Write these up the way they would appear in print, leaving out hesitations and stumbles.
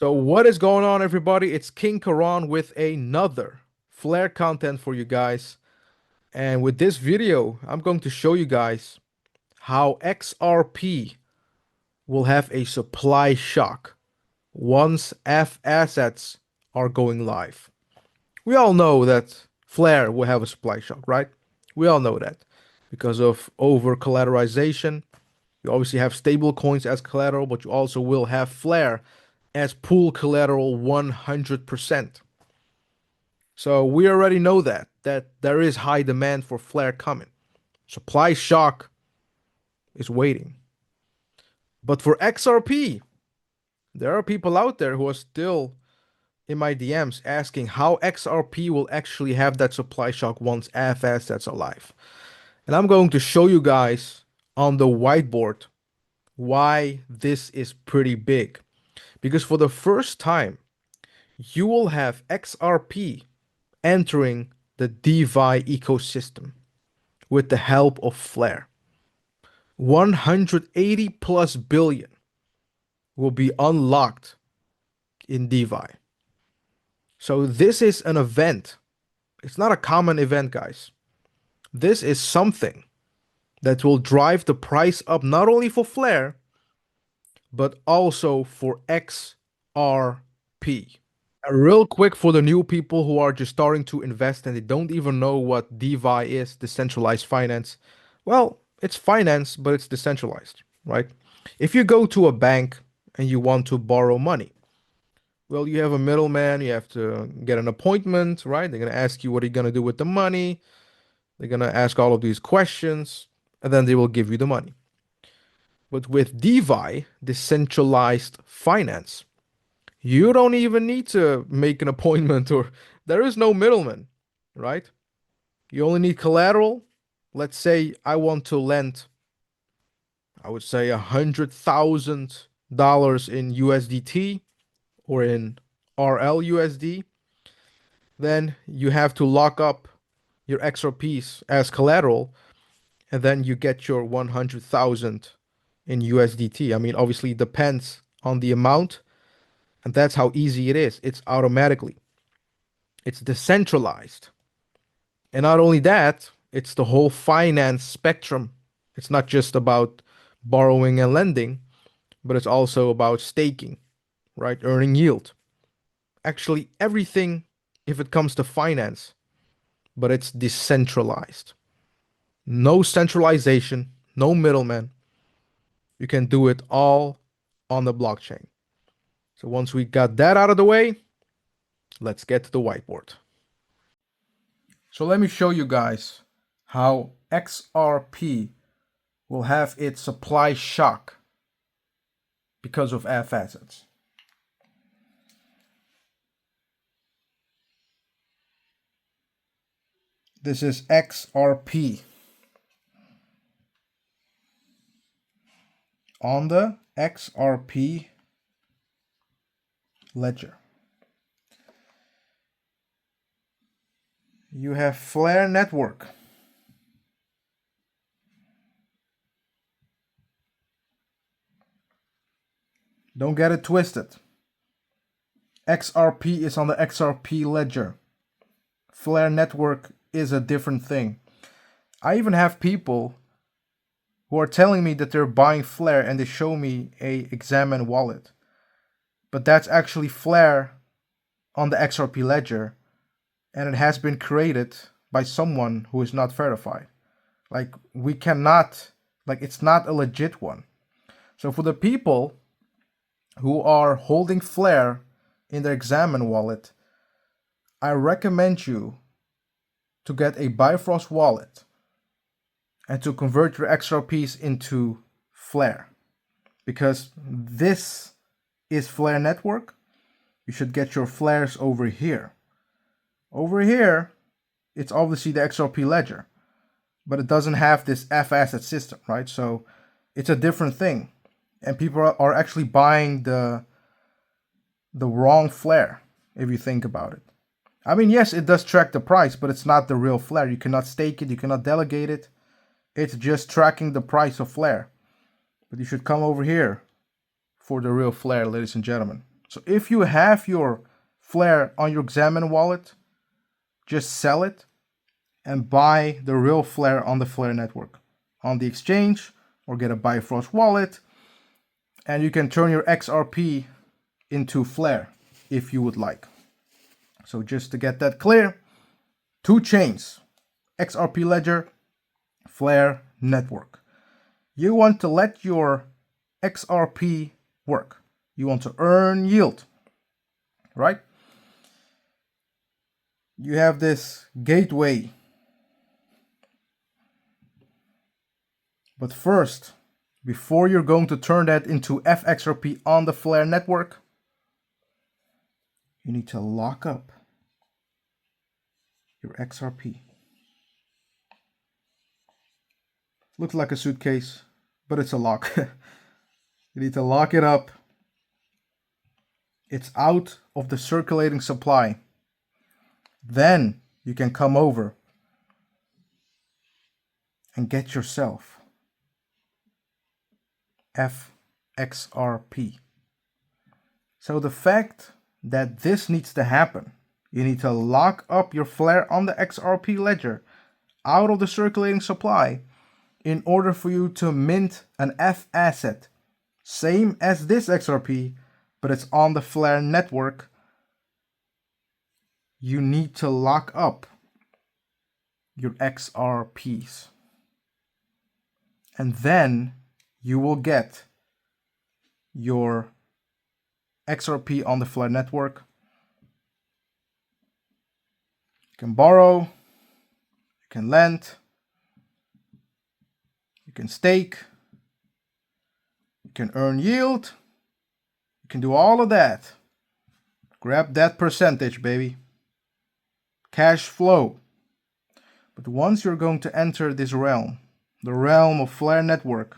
So what is going on, everybody? It's King Karan with another Flare content for you guys. And with this video, I'm going to show you guys how XRP will have a supply shock once F assets are going live. We all know that Flare will have a supply shock, right? We all know that because of over collateralization. You obviously have stable coins as collateral, but you also will have Flare as pool collateral 100%. So we already know that there is high demand for Flare coming. Supply shock is waiting. But for XRP, there are people out there who are still in my DMs asking how XRP will actually have that supply shock once AF assets are live. And I'm going to show you guys on the whiteboard why this is pretty big. Because for the first time, you will have XRP entering the DeFi ecosystem with the help of Flare. 180 plus billion will be unlocked in DeFi. So this is an event. It's not a common event, guys. This is something that will drive the price up not only for Flare, but also for XRP. Real quick for the new people who are just starting to invest and they don't even know what DeFi is, decentralized finance. Well, it's finance, but it's decentralized, right? If you go to a bank and you want to borrow money, well, you have a middleman, you have to get an appointment, right? They're going to ask you what are you going to do with the money. They're going to ask all of these questions, and then they will give you the money. But with DeFi, decentralized finance, you don't even need to make an appointment or there is no middleman, right? You only need collateral. Let's say I want to lend, I would say $100,000 in USDT or in RLUSD. Then you have to lock up your XRPs as collateral, and then you get your 100,000 in USDT. I mean, obviously, it depends on the amount. And that's how easy it is. It's automatically. It's decentralized. And not only that, it's the whole finance spectrum. It's not just about borrowing and lending, but it's also about staking, right? Earning yield. Actually, everything if it comes to finance, but it's decentralized. No centralization, no middleman. You can do it all on the blockchain. So once we got that out of the way, let's get to the whiteboard. So let me show you guys how XRP will have its supply shock because of F assets. This is XRP on the XRP ledger. You have Flare Network. Don't get it twisted. XRP is on the XRP ledger. Flare Network is a different thing. I even have people who are telling me that they're buying Flare and they show me a Examine wallet. But that's actually Flare on the XRP ledger, and it has been created by someone who is not verified. Like, we cannot, like, it's not a legit one. So for the people who are holding Flare in their Examine wallet, I recommend you to get a Bifrost wallet and to convert your XRPs into Flare, because this is Flare Network. You should get your Flares over here. Over here, it's obviously the XRP ledger, but it doesn't have this F asset system, right? So it's a different thing. And people are actually buying the wrong Flare, if you think about it. I mean, yes, it does track the price, but it's not the real Flare. You cannot stake it, you cannot delegate it. It's just tracking the price of Flare. But you should come over here for the real Flare, ladies and gentlemen. So if you have your Flare on your Examine wallet, just sell it and buy the real Flare on the Flare network on the exchange, or get a Bifrost wallet, and you can turn your XRP into Flare if you would like. So just to get that clear, 2 chains, XRP Ledger, Flare network. You want to let your XRP work. You want to earn yield, right? You have this gateway. But first, before you're going to turn that into FXRP on the Flare network, you need to lock up your XRP. Looks like a suitcase, but it's a lock. You need to lock it up. It's out of the circulating supply. Then you can come over and get yourself FXRP. So the fact that this needs to happen, you need to lock up your Flare on the XRP ledger out of the circulating supply in order for you to mint an F asset, same as this XRP, but it's on the Flare network. You need to lock up your XRPs. And then you will get your XRP on the Flare network. You can borrow, you can lend, you can stake, you can earn yield, you can do all of that. Grab that percentage, baby. Cash flow. But once you're going to enter this realm, the realm of Flare network,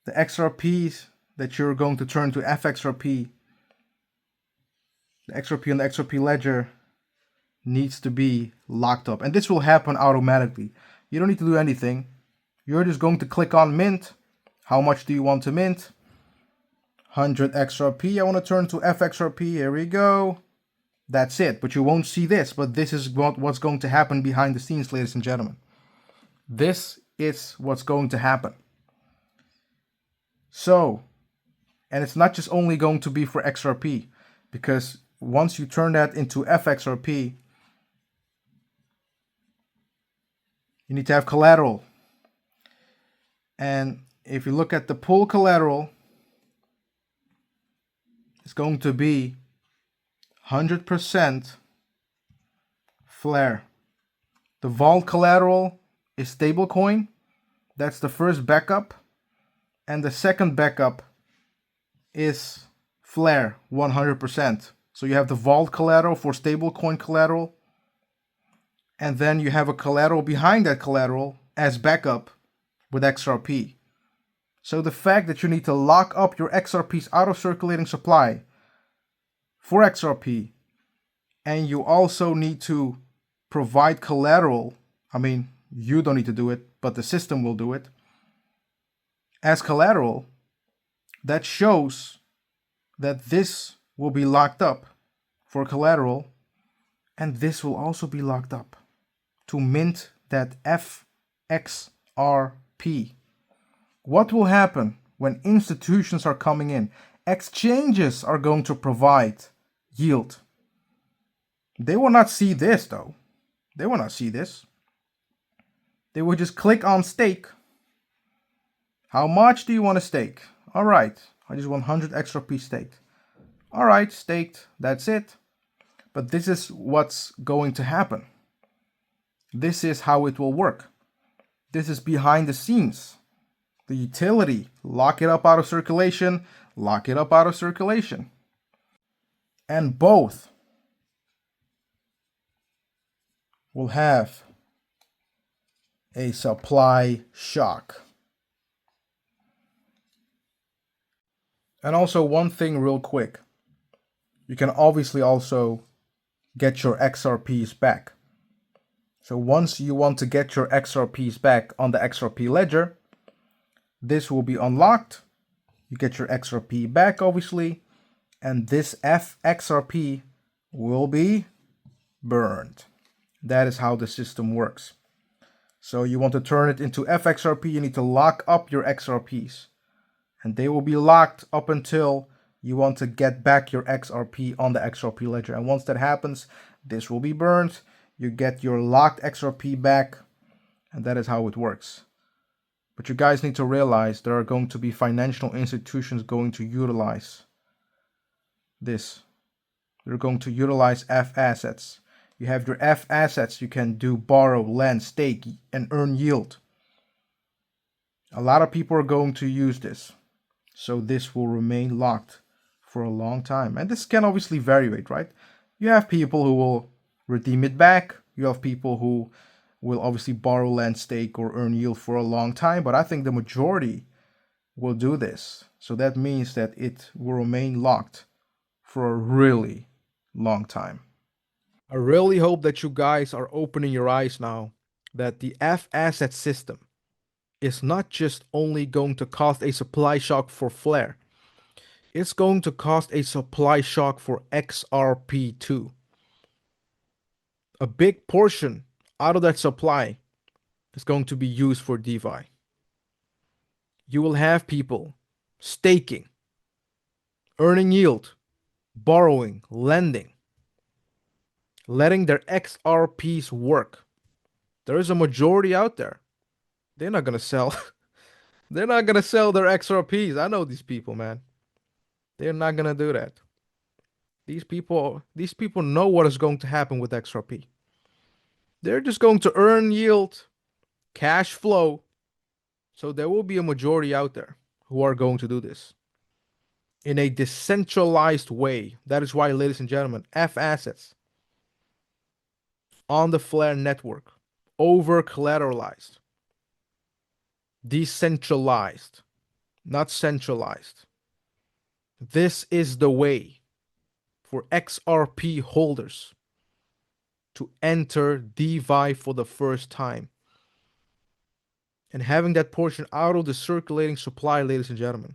the XRPs that you're going to turn to FXRP, the XRP on the XRP ledger needs to be locked up. And this will happen automatically. You don't need to do anything. You're just going to click on mint. How much do you want to mint? 100 XRP. I want to turn to FXRP. Here we go. That's it. But you won't see this. But this is what's going to happen behind the scenes, ladies and gentlemen. This is what's going to happen. So, and it's not just only going to be for XRP, because once you turn that into FXRP, you need to have collateral. And if you look at the pool collateral, it's going to be 100% Flare. The vault collateral is stablecoin. That's the first backup. And the second backup is Flare, 100%. So you have the vault collateral for stablecoin collateral. And then you have a collateral behind that collateral as backup with XRP. So the fact that you need to lock up your XRPs out of circulating supply for XRP, and you also need to provide collateral, I mean, you don't need to do it, but the system will do it, as collateral, that shows that this will be locked up for collateral, and this will also be locked up to mint that FXRP. What will happen when institutions are coming in? Exchanges are going to provide yield. They will not see this though. They will not see this. They will just click on stake. How much do you want to stake? All right, I just want 100 XRP staked. All right, staked, that's it. But this is what's going to happen. This is how it will work. This is behind the scenes. The utility, lock it up out of circulation, lock it up out of circulation. And both will have a supply shock. And also one thing real quick. You can obviously also get your XRPs back. So once you want to get your XRPs back on the XRP ledger, this will be unlocked You get your XRP back, obviously, and this FXRP will be burned. That is how the system works. So you want to turn it into FXRP, you need to lock up your XRPs. And they will be locked up until you want to get back your XRP on the XRP ledger. And once that happens, this will be burned. You get your locked XRP back, and that is how it works. But you guys need to realize there are going to be financial institutions going to utilize this. They're going to utilize F assets. You have your F assets, you can do borrow, lend, stake, and earn yield. A lot of people are going to use this. So this will remain locked for a long time. And this can obviously vary, right? You have people who will redeem it back. You have people who will obviously borrow, lend, stake, or earn yield for a long time. But I think the majority will do this. So that means that it will remain locked for a really long time. I really hope that you guys are opening your eyes now that the F asset system is not just only going to cause a supply shock for Flare, it's going to cause a supply shock for XRP too. A big portion out of that supply is going to be used for DeFi. You will have people staking, earning yield, borrowing, lending, letting their XRPs work. There is a majority out there. They're not going to sell. They're not going to sell their XRPs. I know these people, man. They're not going to do that. These people know what is going to happen with XRP. They're just going to earn yield, cash flow. So there will be a majority out there who are going to do this in a decentralized way. That is why, ladies and gentlemen, F assets on the Flare network, over collateralized, decentralized, not centralized. This is the way for XRP holders to enter DeFi for the first time. And having that portion out of the circulating supply, ladies and gentlemen.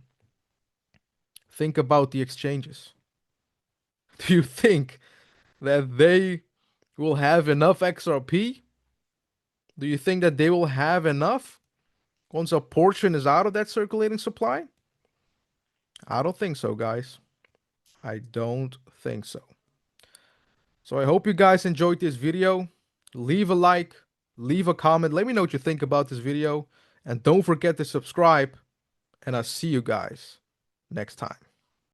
Think about the exchanges. Do you think that they will have enough XRP? Do you think that they will have enough once a portion is out of that circulating supply? I don't think so, guys. I don't think so. So I hope you guys enjoyed this video. Leave a like, leave a comment. Let me know what you think about this video. And don't forget to subscribe. And I'll see you guys next time.